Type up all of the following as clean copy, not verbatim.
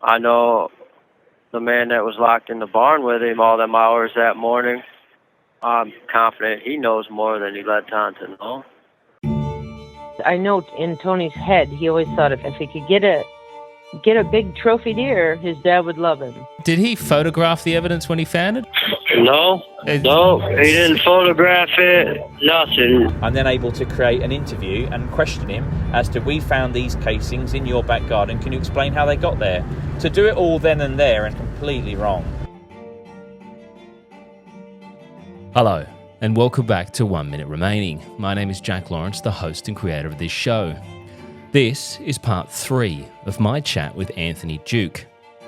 I know the man that was locked in the barn with him all them hours that morning, I'm confident he knows more than he let on to know. I know in Tony's head, he always thought if he could get a big trophy deer, his dad would love him. Did he photograph the evidence when he found it? No, he didn't photograph it, nothing. I'm then able to create an interview and question him as to, we found these casings in your back garden, can you explain how they got there? To do it all then and there and completely wrong. Hello, and welcome back to 1 Minute Remaining. My name is Jack Lawrence, the host and creator of this show. This is part 3 of my chat with Anthony Duke,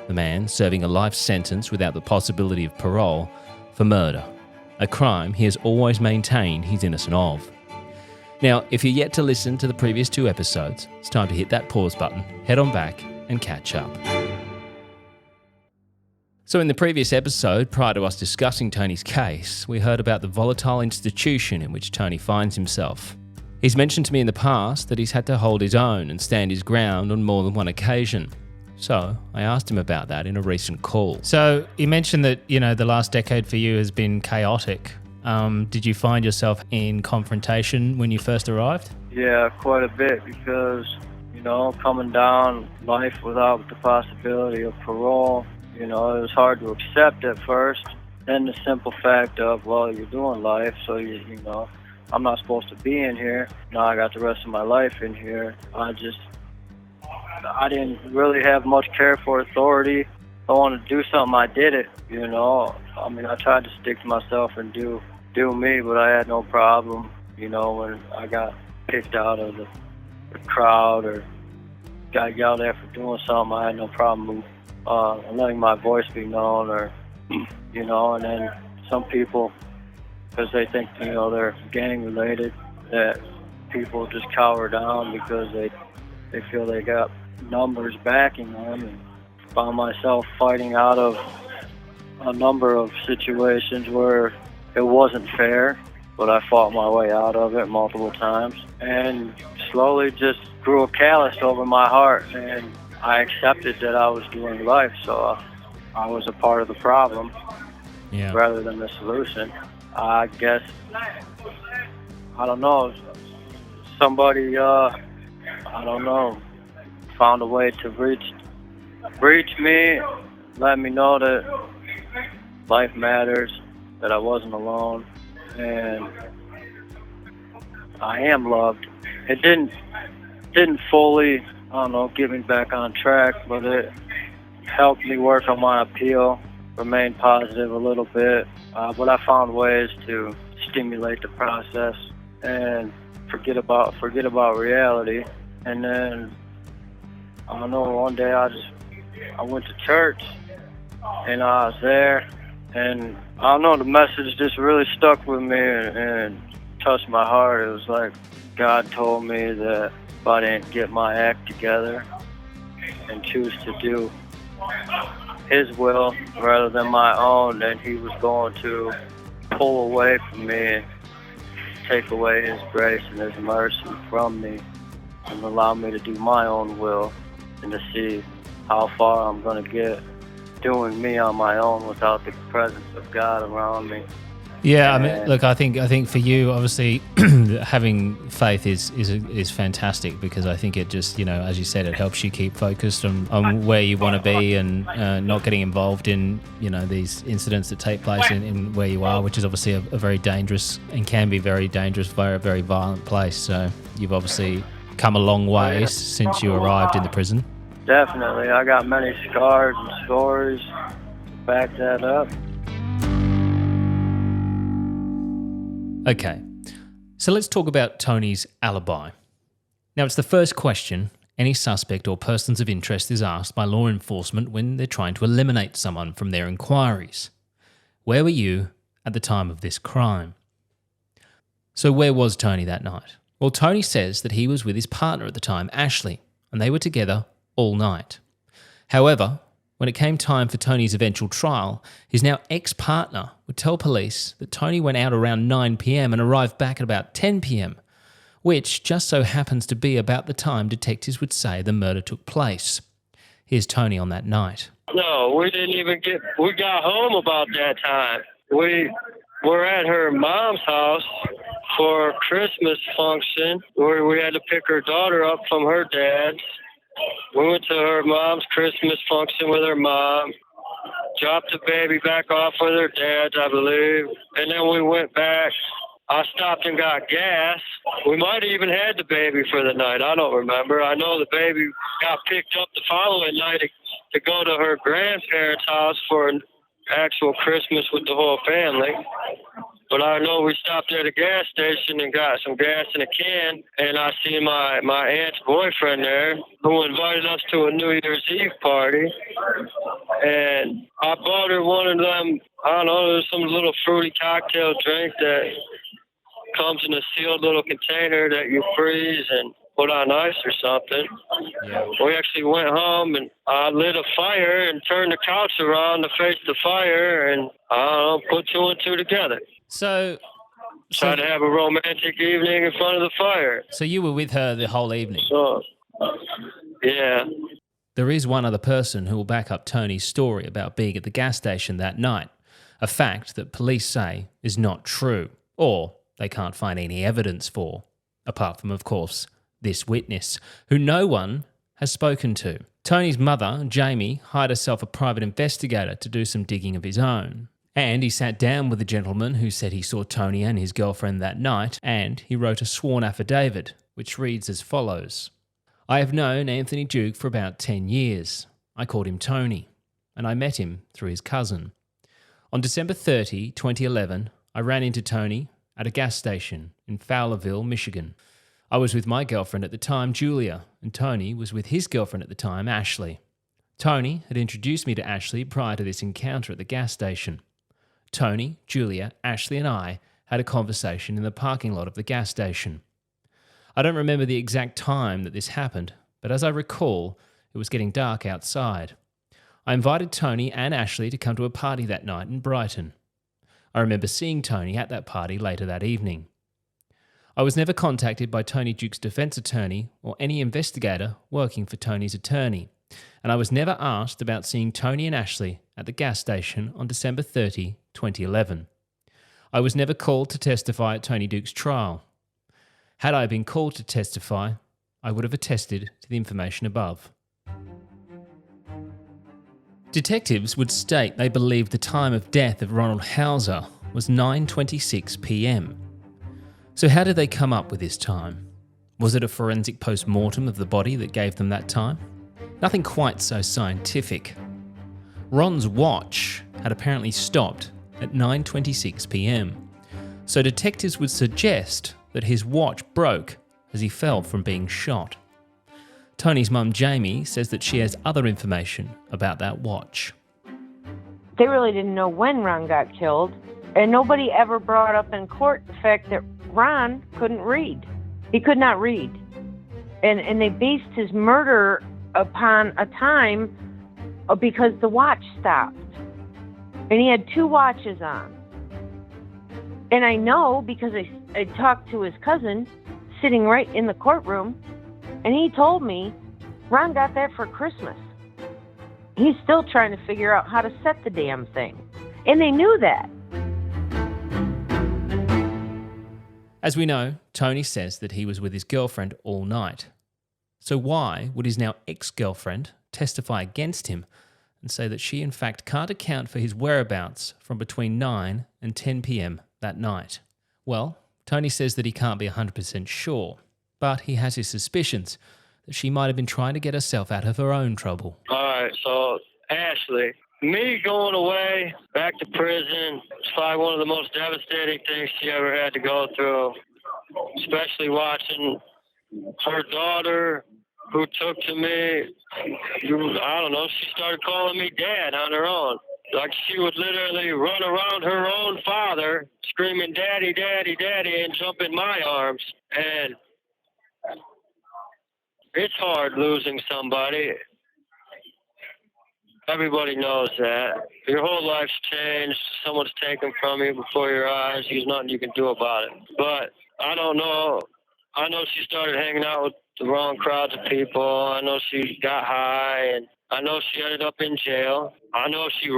the man serving a life sentence without the possibility of parole for murder, a crime he has always maintained he's innocent of. Now, if you're yet to listen to the previous 2 episodes, it's time to hit that pause button, head on back and catch up. So in the previous episode, prior to us discussing Tony's case, we heard about the volatile institution in which Tony finds himself. He's mentioned to me in the past that he's had to hold his own and stand his ground on more than one occasion. So I asked him about that in a recent call. So you mentioned that, the last decade for you has been chaotic. Did you find yourself in confrontation when you first arrived? Yeah, quite a bit because, coming down life without the possibility of parole, it was hard to accept at first. Then the simple fact of, well, you're doing life, so I'm not supposed to be in here. Now I got the rest of my life in here. I didn't really have much care for authority. If I wanted to do something, I did it, I tried to stick to myself and do me, but I had no problem, when I got kicked out of the crowd or got yelled at for doing something, I had no problem letting my voice be known or, and then some people, because they think, they're gang related, that people just cower down because they feel they got numbers backing them, and found myself fighting out of a number of situations where it wasn't fair, but I fought my way out of it multiple times and slowly just grew a callous over my heart, and I accepted that I was doing life, so I was a part of the problem rather than the solution. I guess, I don't know, somebody, found a way to reach me, let me know that life matters, that I wasn't alone, and I am loved. It didn't fully, get me back on track, but it helped me work on my appeal, remain positive a little bit, but I found ways to stimulate the process and forget about reality. And then, one day I went to church, and I was there, and the message just really stuck with me and touched my heart. It was like God told me that if I didn't get my act together and choose to do His will rather than my own, then He was going to pull away from me and take away His grace and His mercy from me and allow me to do my own will and to see how far I'm going to get doing me on my own without the presence of God around me. Yeah, I think for you, obviously, having faith is fantastic, because I think it just, as you said, it helps you keep focused on where you want to be and not getting involved in, these incidents that take place in where you are, which is obviously a very dangerous and can be very dangerous, very, very violent place. So you've obviously come a long way since you arrived in the prison. Definitely. I got many scars and stories to back that up. Okay, so let's talk about Tony's alibi. Now, it's the first question any suspect or persons of interest is asked by law enforcement when they're trying to eliminate someone from their inquiries. Where were you at the time of this crime? So where was Tony that night? Well, Tony says that he was with his partner at the time, Ashley, and they were together all night. However, when it came time for Tony's eventual trial, his now ex-partner would tell police that Tony went out around 9 p.m. and arrived back at about 10 p.m, which just so happens to be about the time detectives would say the murder took place. Here's Tony on that night. No, we got home about that time. We were at her mom's house for a Christmas function where we had to pick her daughter up from her dad's. We went to her mom's Christmas function with her mom, dropped the baby back off with her dad, I believe, and then we went back. I stopped and got gas. We might have even had the baby for the night. I don't remember. I know the baby got picked up the following night to go to her grandparents' house for an actual Christmas with the whole family. But I know we stopped at a gas station and got some gas in a can, and I see my aunt's boyfriend there who invited us to a New Year's Eve party. And I bought her one of them, I don't know, there's some little fruity cocktail drink that comes in a sealed little container that you freeze and put on ice or something. Yeah. We actually went home and I lit a fire and turned the couch around to face the fire and, I don't know, put two and two together. So Tried to have a romantic evening in front of the fire. So you were with her the whole evening? So, yeah. There is one other person who will back up Tony's story about being at the gas station that night, a fact that police say is not true, or they can't find any evidence for, apart from, of course, this witness, who no one has spoken to. Tony's mother, Jamie, hired herself a private investigator to do some digging of his own. And he sat down with the gentleman who said he saw Tony and his girlfriend that night, and he wrote a sworn affidavit, which reads as follows. I have known Anthony Duke for about 10 years. I called him Tony, and I met him through his cousin. On December 30, 2011, I ran into Tony at a gas station in Fowlerville, Michigan. I was with my girlfriend at the time, Julia, and Tony was with his girlfriend at the time, Ashley. Tony had introduced me to Ashley prior to this encounter at the gas station. Tony, Julia, Ashley and I had a conversation in the parking lot of the gas station. I don't remember the exact time that this happened, but as I recall, it was getting dark outside. I invited Tony and Ashley to come to a party that night in Brighton. I remember seeing Tony at that party later that evening. I was never contacted by Tony Duke's defence attorney or any investigator working for Tony's attorney, and I was never asked about seeing Tony and Ashley at the gas station on December 30, 2011. I was never called to testify at Tony Duke's trial. Had I been called to testify, I would have attested to the information above. Detectives would state they believed the time of death of Ronald Hauser was 9:26 p.m. So how did they come up with this time? Was it a forensic post-mortem of the body that gave them that time? Nothing quite so scientific. Ron's watch had apparently stopped at 9:26 p.m. So detectives would suggest that his watch broke as he fell from being shot. Tony's mum, Jamie, says that she has other information about that watch. They really didn't know when Ron got killed, and nobody ever brought up in court the fact that Ron couldn't read. He could not read. And they based his murder upon a time because the watch stopped. And he had two watches on. And I know because I talked to his cousin sitting right in the courtroom, and he told me Ron got that for Christmas. He's still trying to figure out how to set the damn thing. And they knew that. As we know, Tony says that he was with his girlfriend all night. So why would his now ex-girlfriend testify against him and say that she in fact can't account for his whereabouts from between 9 and 10 p.m. that night? Well, Tony says that he can't be 100% sure, but he has his suspicions that she might have been trying to get herself out of her own trouble. All right, so Ashley, me going away back to prison is probably one of the most devastating things she ever had to go through, especially watching her daughter who took to me, I don't know, she started calling me dad on her own. Like she would literally run around her own father screaming, "Daddy, Daddy, Daddy," and jump in my arms. And it's hard losing somebody. Everybody knows that. Your whole life's changed. Someone's taken from you before your eyes. There's nothing you can do about it. But I don't know. I know she started hanging out with the wrong crowds of people. I know she got high, and I know she ended up in jail. I know she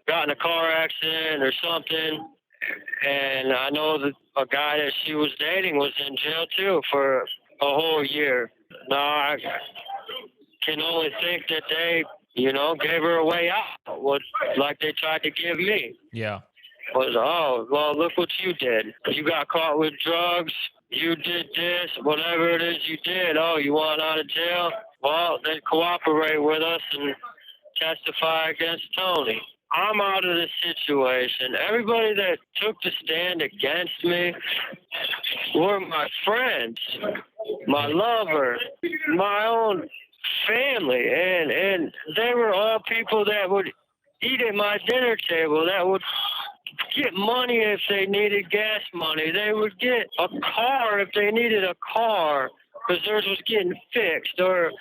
got in a car accident or something. And I know that a guy that she was dating was in jail too for a whole year. Now I can only think that they, gave her a way out, like they tried to give me. Yeah. Was, oh, well, look what you did. You got caught with drugs. You did this, whatever it is you did. Oh, you want out of jail? Well, then cooperate with us and testify against Tony. I'm out of this situation. Everybody that took the stand against me were my friends, my lover, my own family, and they were all people that would eat at my dinner table, that would get money if they needed gas money. They would get a car if they needed a car because theirs was getting fixed, or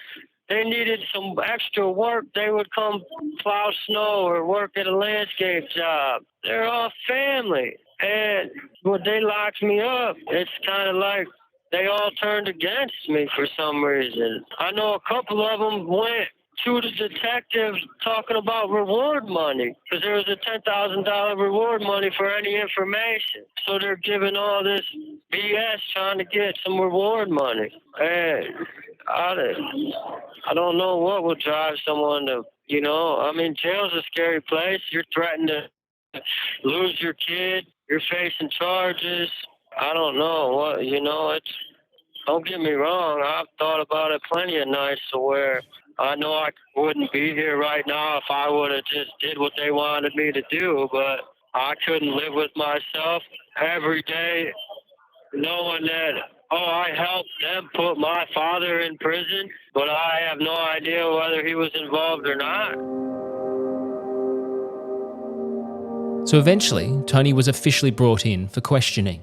they needed some extra work. They would come plow snow or work at a landscape job. They're all family. And when they locked me up, it's kind of like they all turned against me for some reason. I know a couple of them went to the detectives talking about reward money because there was a $10,000 reward money for any information. So they're giving all this BS trying to get some reward money. And I don't know what would drive someone to, jail's a scary place. You're threatened to lose your kid. You're facing charges. I don't know what, don't get me wrong. I've thought about it plenty of nights to where I know I wouldn't be here right now if I would have just did what they wanted me to do, but I couldn't live with myself every day knowing that, I helped them put my father in prison, but I have no idea whether he was involved or not. So eventually, Tony was officially brought in for questioning.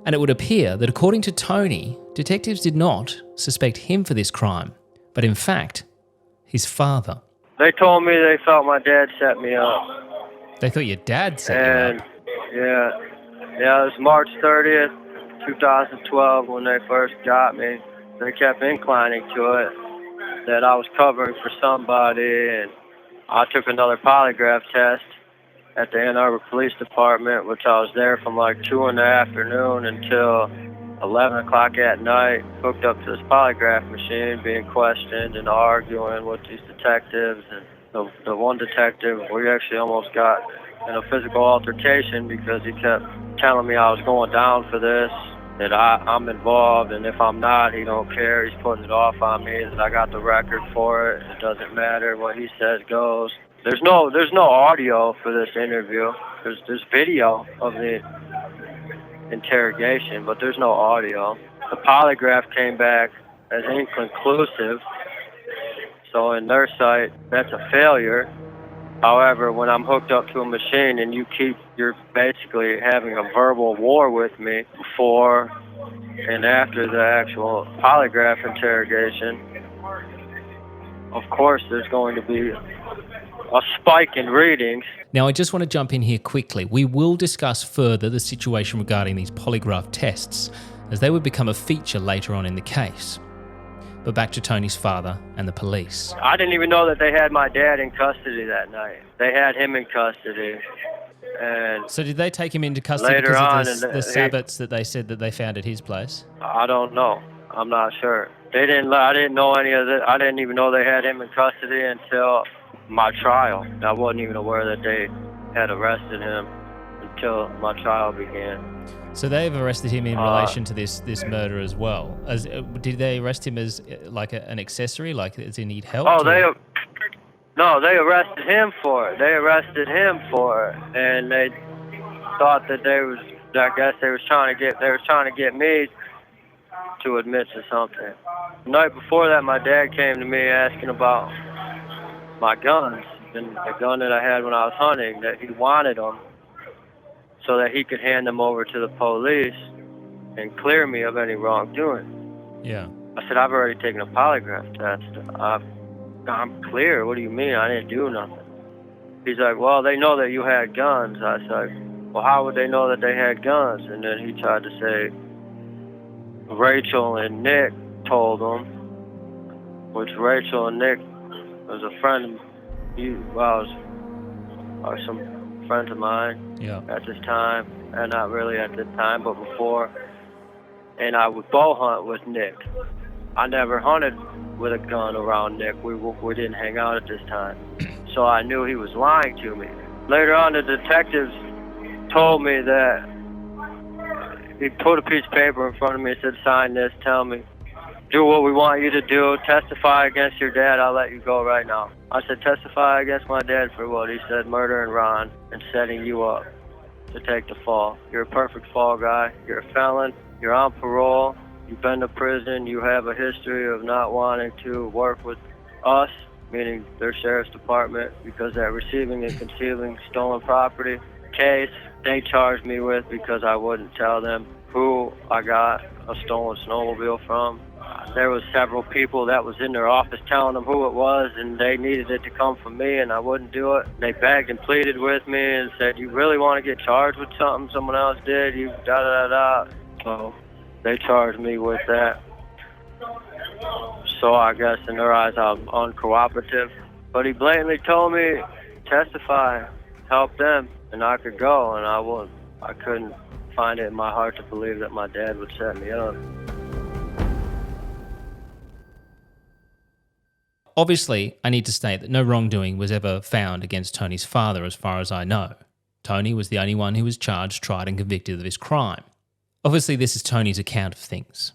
And it would appear that according to Tony, detectives did not suspect him for this crime, but in fact, his father. They told me they thought my dad set me up. They thought your dad set you up? Yeah, it was March 30th, 2012 when they first got me. They kept inclining to it, that I was covering for somebody, and I took another polygraph test at the Ann Arbor Police Department, which I was there from like 2 in the afternoon until 11 o'clock at night, hooked up to this polygraph machine, being questioned and arguing with these detectives. And the one detective, we actually almost got in a physical altercation because he kept telling me I was going down for this, that I'm involved, and if I'm not, he don't care. He's putting it off on me, that I got the record for it. It doesn't matter. What he says goes. There's no audio for this interview. There's video of the interrogation, but there's no audio. The polygraph came back as inconclusive, so in their sight, that's a failure. However, when I'm hooked up to a machine and you're basically having a verbal war with me before and after the actual polygraph interrogation, of course there's going to be a spike in readings. Now, I just want to jump in here quickly. We will discuss further the situation regarding these polygraph tests, as they would become a feature later on in the case. But back to Tony's father and the police. I didn't even know that they had my dad in custody that night. They had him in custody. And so did they take him into custody later because on, of the sabots that they said that they found at his place? I don't know. I'm not sure. I didn't know any of it. I didn't even know they had him in custody until my trial. I wasn't even aware that they had arrested him until my trial began. So they've arrested him in relation to this murder as well. Did they arrest him as like an accessory, like as in he'd helped? Oh, they arrested him for it. And they thought that they was trying to get me to admit to something. The night before that, my dad came to me asking about my guns and the gun that I had when I was hunting, that he wanted them so that he could hand them over to the police and clear me of any wrongdoing. Yeah. I said, I've already taken a polygraph test. I'm clear. What do you mean? I didn't do nothing. He's like, well, they know that you had guns. I said, well, how would they know that they had guns? And then he tried to say Rachel and Nick told them, which Rachel and Nick was a friend or some friends of mine at this time, and not really at this time, but before. And I would bow hunt with Nick. I never hunted with a gun around Nick. We didn't hang out at this time. So I knew he was lying to me. Later on, the detectives told me that he put a piece of paper in front of me and said, sign this, tell me, do what we want you to do, testify against your dad, I'll let you go right now. I said, testify against my dad for what? He said, murdering Ron and setting you up to take the fall. You're a perfect fall guy. You're a felon. You're on parole. You've been to prison. You have a history of not wanting to work with us, meaning their sheriff's department, because that receiving and concealing stolen property case they charged me with because I wouldn't tell them who I got a stolen snowmobile from. There was several people that was in their office telling them who it was, and they needed it to come from me, and I wouldn't do it. They begged and pleaded with me and said, you really want to get charged with something someone else did? You da-da-da-da. So they charged me with that. So I guess in their eyes I'm uncooperative. But he blatantly told me, testify, help them, and I could go, and I couldn't find it in my heart to believe that my dad would set me up. Obviously, I need to state that no wrongdoing was ever found against Tony's father as far as I know. Tony was the only one who was charged, tried and convicted of this crime. Obviously, this is Tony's account of things.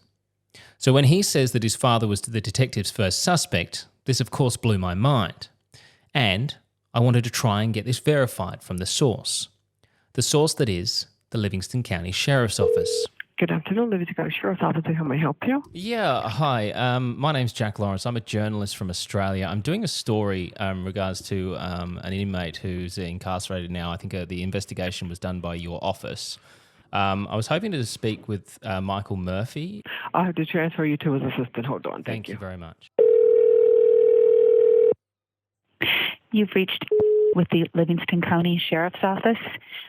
So when he says that his father was the detective's first suspect, this of course blew my mind. And I wanted to try and get this verified from the source. The source that is the Livingston County Sheriff's Office. Good afternoon, Livingston County Sheriff's Office. How may I help you? Yeah, hi. My name's Jack Lawrence. I'm a journalist from Australia. I'm doing a story in regards to an inmate who's incarcerated now. I think the investigation was done by your office. I was hoping to speak with Michael Murphy. I'll have to transfer you to his assistant. Hold on. Thank you very much. You've reached with the Livingston County Sheriff's Office.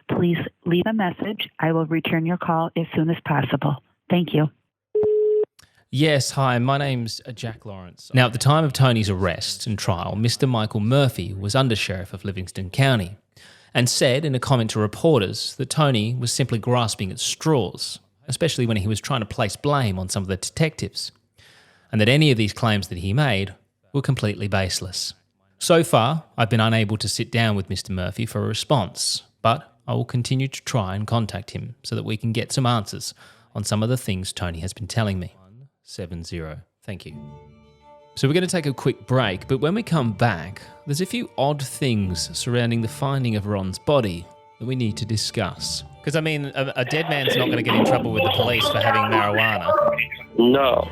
Please leave a message. I will return your call as soon as possible. Thank you. Yes, hi, my name's Jack Lawrence. Now, at the time of Tony's arrest and trial, Mr. Michael Murphy was Under-Sheriff of Livingston County and said in a comment to reporters that Tony was simply grasping at straws, especially when he was trying to place blame on some of the detectives, and that any of these claims that he made were completely baseless. So far, I've been unable to sit down with Mr. Murphy for a response, but I will continue to try and contact him so that we can get some answers on some of the things Tony has been telling me. 170. Thank you. So we're going to take a quick break, but when we come back, there's a few odd things surrounding the finding of Ron's body that we need to discuss. Because, I mean, a dead man's not going to get in trouble with the police for having marijuana. No.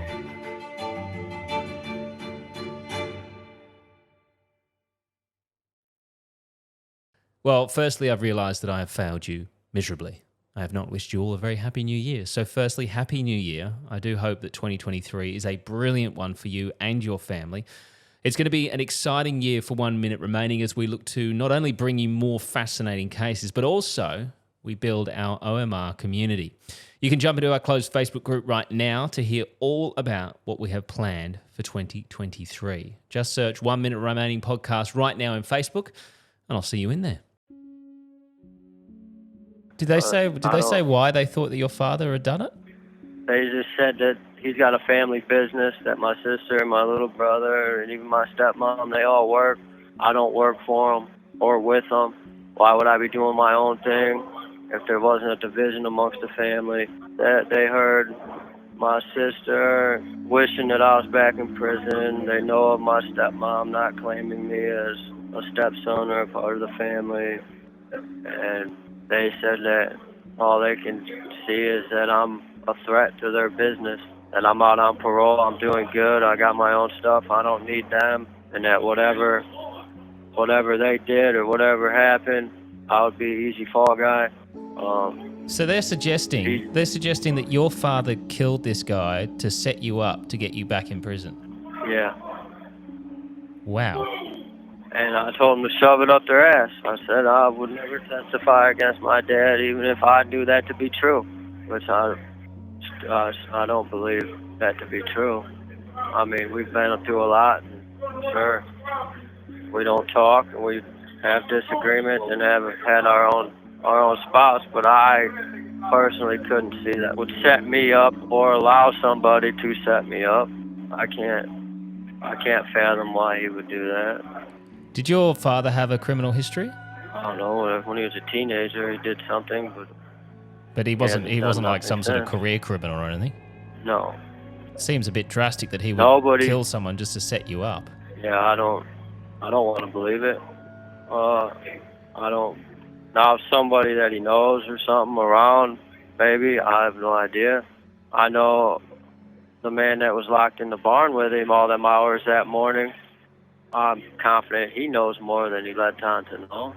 Well, firstly, I've realised that I have failed you miserably. I have not wished you all a very happy new year. So firstly, happy new year. I do hope that 2023 is a brilliant one for you and your family. It's going to be an exciting year for 1 Minute Remaining as we look to not only bring you more fascinating cases, but also we build our OMR community. You can jump into our closed Facebook group right now to hear all about what we have planned for 2023. Just search 1 Minute Remaining podcast right now in Facebook, and I'll see you in there. Did they say why they thought that your father had done it? They just said that he's got a family business, that my sister and my little brother and even my stepmom, they all work. I don't work for them or with them. Why would I be doing my own thing if there wasn't a division amongst the family? That they heard my sister wishing that I was back in prison. They know of my stepmom not claiming me as a stepson or a part of the family. And they said that all they can see is that I'm a threat to their business, that I'm out on parole, I'm doing good, I got my own stuff, I don't need them, and that whatever they did or whatever happened, I would be an easy fall guy. So they're suggesting that your father killed this guy to set you up to get you back in prison. Yeah. Wow. And I told them to shove it up their ass. I said I would never testify against my dad, even if I knew that to be true, which I don't believe that to be true. I mean, we've been through a lot, and sure, we don't talk, and we have disagreements and have had our own spouse. But I personally couldn't see that would set me up or allow somebody to set me up. I can't fathom why he would do that. Did your father have a criminal history? I don't know. When he was a teenager, he did something, But he wasn't like some sort of since. career criminal or anything? No. Seems a bit drastic that he would kill someone just to set you up. Yeah, I don't want to believe it. I don't. Now, if somebody that he knows or something around, maybe, I have no idea. I know the man that was locked in the barn with him all them hours that morning. I'm confident he knows more than he let on to know.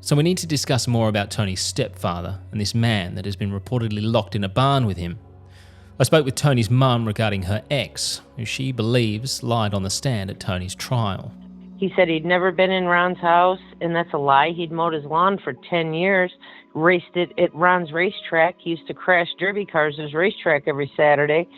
So we need to discuss more about Tony's stepfather and this man that has been reportedly locked in a barn with him. I spoke with Tony's mum regarding her ex, who she believes lied on the stand at Tony's trial. He said he'd never been in Ron's house, and that's a lie. He'd mowed his lawn for 10 years, raced it at Ron's racetrack. He used to crash derby cars at his racetrack every Saturday.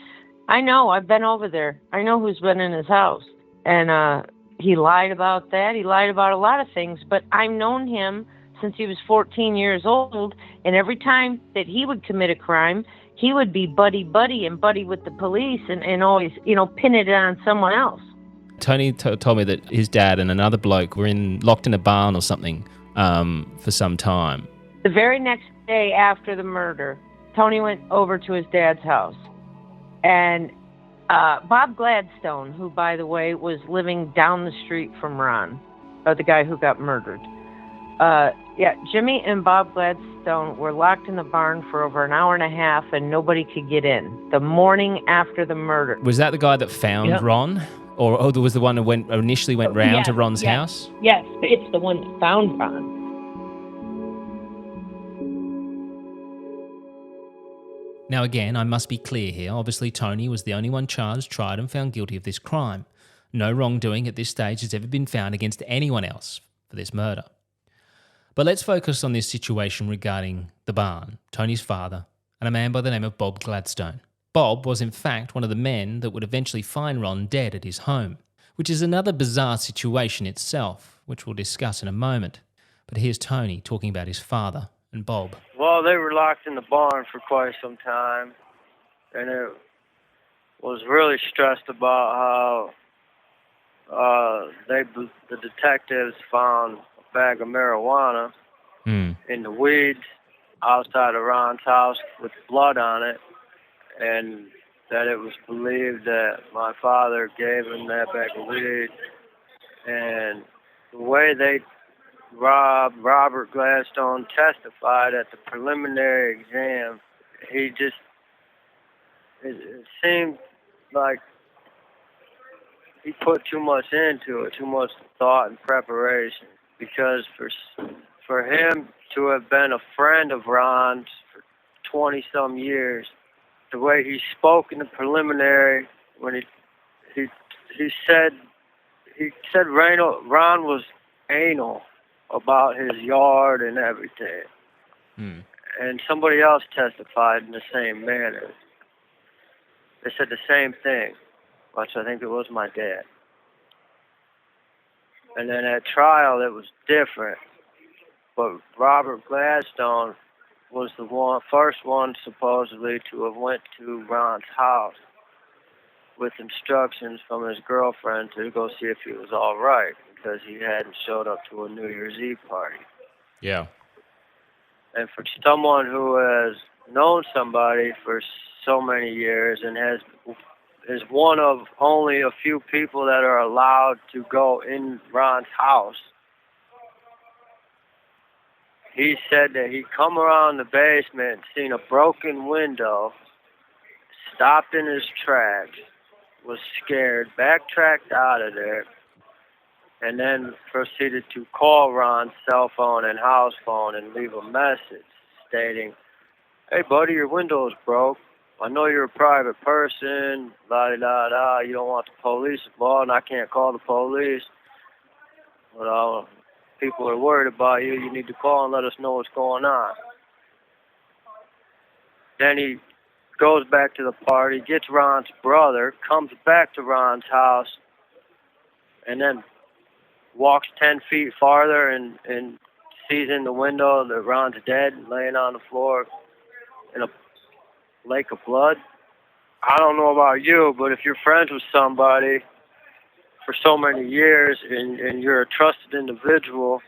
I know, I've been over there. I know who's been in his house. And he lied about that. He lied about a lot of things, but I've known him since he was 14 years old, and every time that he would commit a crime, he would be buddy and buddy with the police and always, pin it on someone else. Tony told me that his dad and another bloke were locked in a barn or something for some time. The very next day after the murder, Tony went over to his dad's house. And Bob Gladstone, who, by the way, was living down the street from Ron, the guy who got murdered. Jimmy and Bob Gladstone were locked in the barn for over an hour and a half, and nobody could get in. The morning after the murder. Was that the guy that found Ron? Or there was the one who initially went round to Ron's house? Yes, it's the one that found Ron. Now again, I must be clear here. Obviously, Tony was the only one charged, tried and found guilty of this crime. No wrongdoing at this stage has ever been found against anyone else for this murder. But let's focus on this situation regarding the barn, Tony's father, and a man by the name of Bob Gladstone. Bob was in fact one of the men that would eventually find Ron dead at his home, which is another bizarre situation itself, which we'll discuss in a moment. But here's Tony talking about his father and Bob. Well, they were locked in the barn for quite some time, and it was really stressed about how the detectives found a bag of marijuana in the weeds outside of Ron's house with blood on it, and that it was believed that my father gave him that bag of weed. And the way Robert Gladstone testified at the preliminary exam, it seemed like he put too much into it, too much thought and preparation, because for him to have been a friend of Ron's for 20-some years, the way he spoke in the preliminary, when he said Ron was anal about his yard and everything. And somebody else testified in the same manner. They said the same thing, which I think it was my dad. And then at trial, it was different. But Robert Gladstone was the first one supposedly to have went to Ron's house with instructions from his girlfriend to go see if he was all right, because he hadn't showed up to a New Year's Eve party. Yeah. And for someone who has known somebody for so many years and is one of only a few people that are allowed to go in Ron's house, he said that he'd come around the basement and seen a broken window, stopped in his tracks, was scared, backtracked out of there, and then proceeded to call Ron's cell phone and house phone and leave a message stating, "Hey, buddy, your window's broke. I know you're a private person, la-di-da-da, you don't want the police involved, and I can't call the police. But people are worried about you. You need to call and let us know what's going on." Then he goes back to the party, gets Ron's brother, comes back to Ron's house, and then walks 10 feet farther and sees in the window that Ron's dead, laying on the floor in a lake of blood. I don't know about you, but if you're friends with somebody for so many years and you're a trusted individual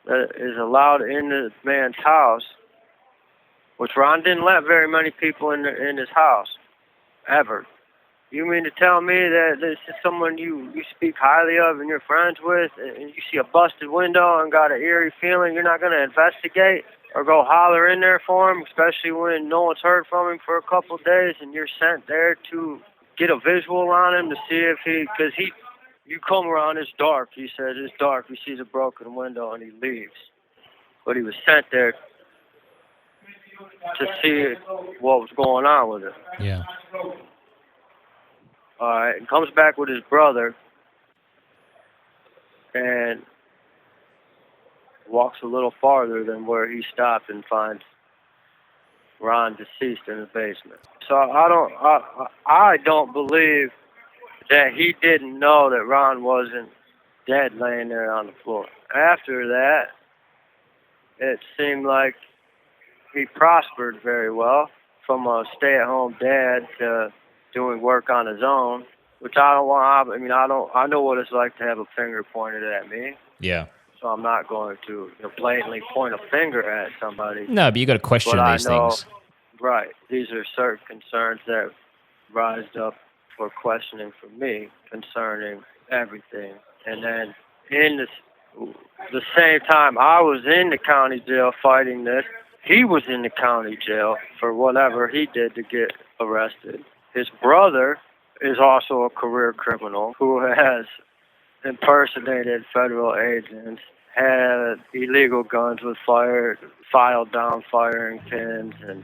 that is allowed in this man's house, which Ron didn't let very many people in his house, ever. You mean to tell me that this is someone you speak highly of and you're friends with, and you see a busted window and got an eerie feeling, you're not going to investigate or go holler in there for him, especially when no one's heard from him for a couple of days and you're sent there to get a visual on him to see if because you come around, it's dark. He says it's dark. He sees a broken window and he leaves. But he was sent there to see what was going on with it. Yeah. All right, and comes back with his brother and walks a little farther than where he stopped and finds Ron deceased in the basement. So I don't believe that he didn't know that Ron wasn't dead laying there on the floor. After that, it seemed like he prospered very well, from a stay-at-home dad to doing work on his own, which I don't want. I know what it's like to have a finger pointed at me. Yeah. So I'm not going to blatantly point a finger at somebody. No, but you got to question these things. Right. These are certain concerns that rise up for questioning for me concerning everything. And then in the same time I was in the county jail fighting this, he was in the county jail for whatever he did to get arrested. His brother is also a career criminal who has impersonated federal agents, had illegal guns with filed down firing pins, and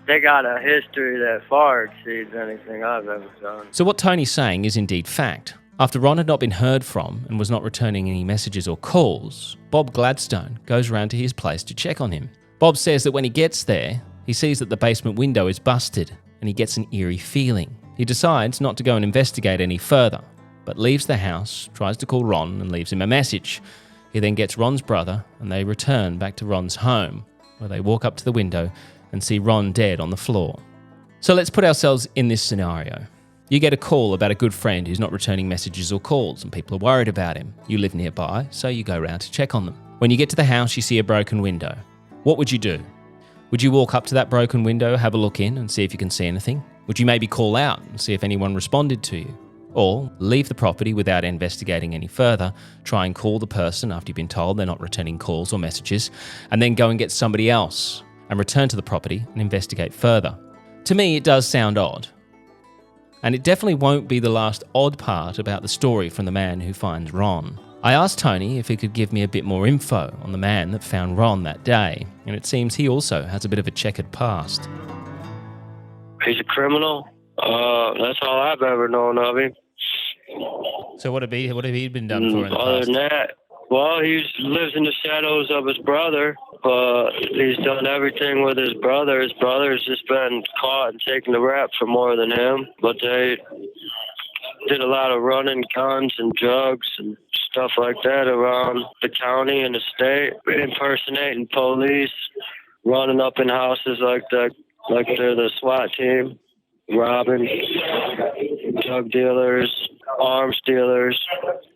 they got a history that far exceeds anything I've ever done. So what Tony's saying is indeed fact. After Ron had not been heard from and was not returning any messages or calls, Bob Gladstone goes around to his place to check on him. Bob says that when he gets there, he sees that the basement window is busted and he gets an eerie feeling. He decides not to go and investigate any further, but leaves the house, tries to call Ron and leaves him a message. He then gets Ron's brother and they return back to Ron's home, where they walk up to the window and see Ron dead on the floor. So let's put ourselves in this scenario. You get a call about a good friend who's not returning messages or calls and people are worried about him. You live nearby, so you go round to check on them. When you get to the house, you see a broken window. What would you do? Would you walk up to that broken window, have a look in and see if you can see anything? Would you maybe call out and see if anyone responded to you? Or leave the property without investigating any further, try and call the person after you've been told they're not returning calls or messages, and then go and get somebody else and return to the property and investigate further? To me, it does sound odd. And it definitely won't be the last odd part about the story from the man who finds Ron. I asked Tony if he could give me a bit more info on the man that found Ron that day, and it seems he also has a bit of a checkered past. He's a criminal. That's all I've ever known of him. So what have he been done for in the past? Other than that, well, he lives in the shadows of his brother, but he's done everything with his brother. His brother's just been caught and taken the rap for more than him, but they did a lot of running guns and drugs and stuff like that around the county and the state, impersonating police, running up in houses like they're the SWAT team, robbing drug dealers, arms dealers.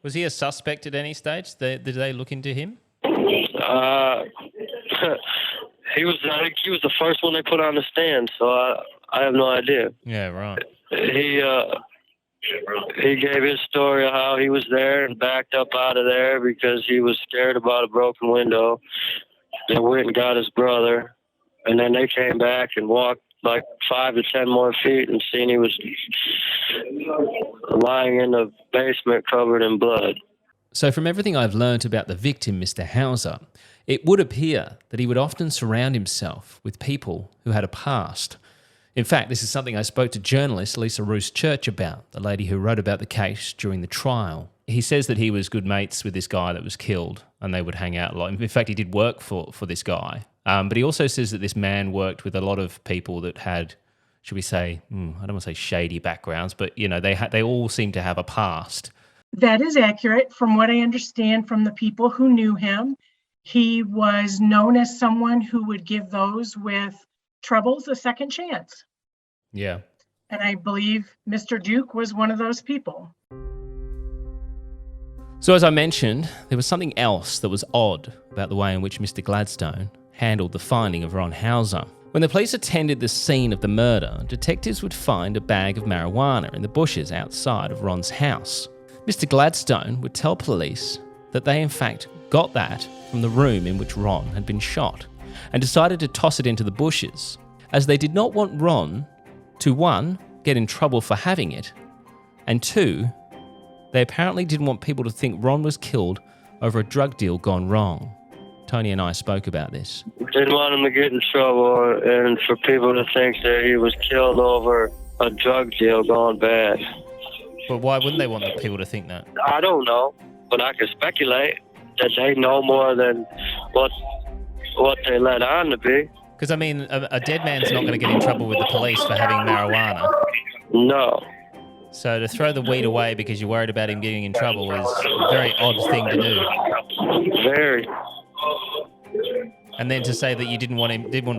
Was he a suspect at any stage? Did they look into him? I think he was the first one they put on the stand, so I have no idea. Yeah, right. He gave his story of how he was there and backed up out of there because he was scared about a broken window. They went and got his brother, and then they came back and walked like 5 to 10 more feet and seen he was lying in the basement covered in blood. So from everything I've learnt about the victim, Mr. Hauser, it would appear that he would often surround himself with people who had a past. In fact, this is something I spoke to journalist Lisa Roos-Church about, the lady who wrote about the case during the trial. He says that he was good mates with this guy that was killed and they would hang out a lot. In fact, he did work for this guy. But he also says that this man worked with a lot of people that had, should we say, I don't want to say shady backgrounds, but they all seem to have a past. That is accurate. From what I understand from the people who knew him, he was known as someone who would give those with troubles a second chance. Yeah. And I believe Mr. Duke was one of those people. So as I mentioned, there was something else that was odd about the way in which Mr. Gladstone handled the finding of Ron Hauser. When the police attended the scene of the murder, detectives would find a bag of marijuana in the bushes outside of Ron's house. Mr. Gladstone would tell police that they in fact got that from the room in which Ron had been shot and decided to toss it into the bushes, as they did not want Ron to, 1, get in trouble for having it, and 2, they apparently didn't want people to think Ron was killed over a drug deal gone wrong. Tony and I spoke about this. Didn't want him to get in trouble and for people to think that he was killed over a drug deal gone bad. But why wouldn't they want people to think that? I don't know, but I could speculate that they know more than what they let on to be. Because, I mean, a dead man's not going to get in trouble with the police for having marijuana. No. So to throw the weed away because you're worried about him getting in trouble is a very odd thing to do. Very. And then to say that you didn't want people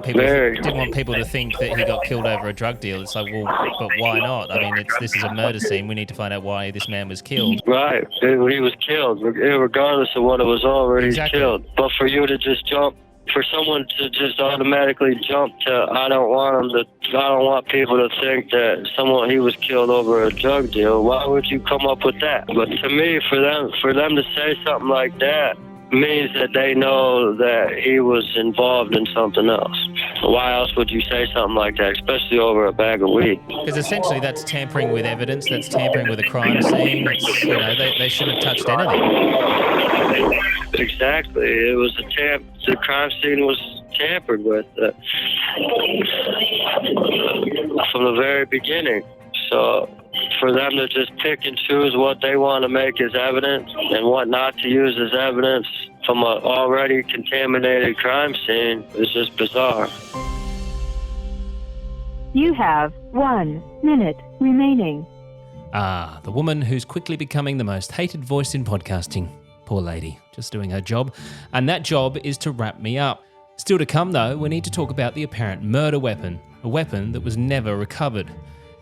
to think that he got killed over a drug deal. It's like, well, but why not? I mean, this is a murder scene. We need to find out why this man was killed. Right. He was killed, regardless of what it was over. Exactly. He's killed. But for you to just jump, for someone to just automatically jump to, I don't want people to think that he was killed over a drug deal. Why would you come up with that? But to me, for them to say something like that means that they know that he was involved in something else. Why else would you say something like that, especially over a bag of weed? Because essentially that's tampering with evidence, that's tampering with a crime scene. They shouldn't have touched anything. Exactly. It was the crime scene was tampered with from the very beginning. So for them to just pick and choose what they want to make as evidence and what not to use as evidence from an already contaminated crime scene is just bizarre. You have 1 minute remaining. Ah, the woman who's quickly becoming the most hated voice in podcasting. Poor lady, just doing her job. And that job is to wrap me up. Still to come though, we need to talk about the apparent murder weapon, a weapon that was never recovered.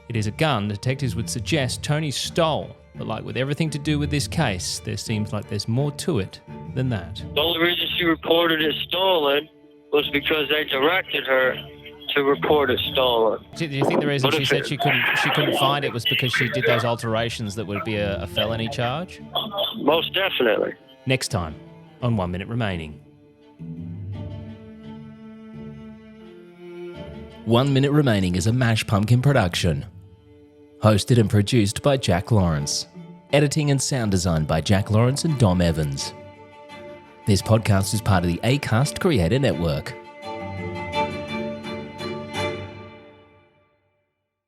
It is a gun detectives would suggest Tony stole, but like with everything to do with this case, there seems like there's more to it than that. The only reason she reported it stolen was because they directed her to report it stolen. Do you think the reason she said she couldn't find it was because she did those alterations that would be a felony charge? Most definitely. Next time on 1 Minute Remaining. 1 Minute Remaining is a Mash Pumpkin production. Hosted and produced by Jack Lawrence. Editing and sound design by Jack Lawrence and Dom Evans. This podcast is part of the Acast Creator Network.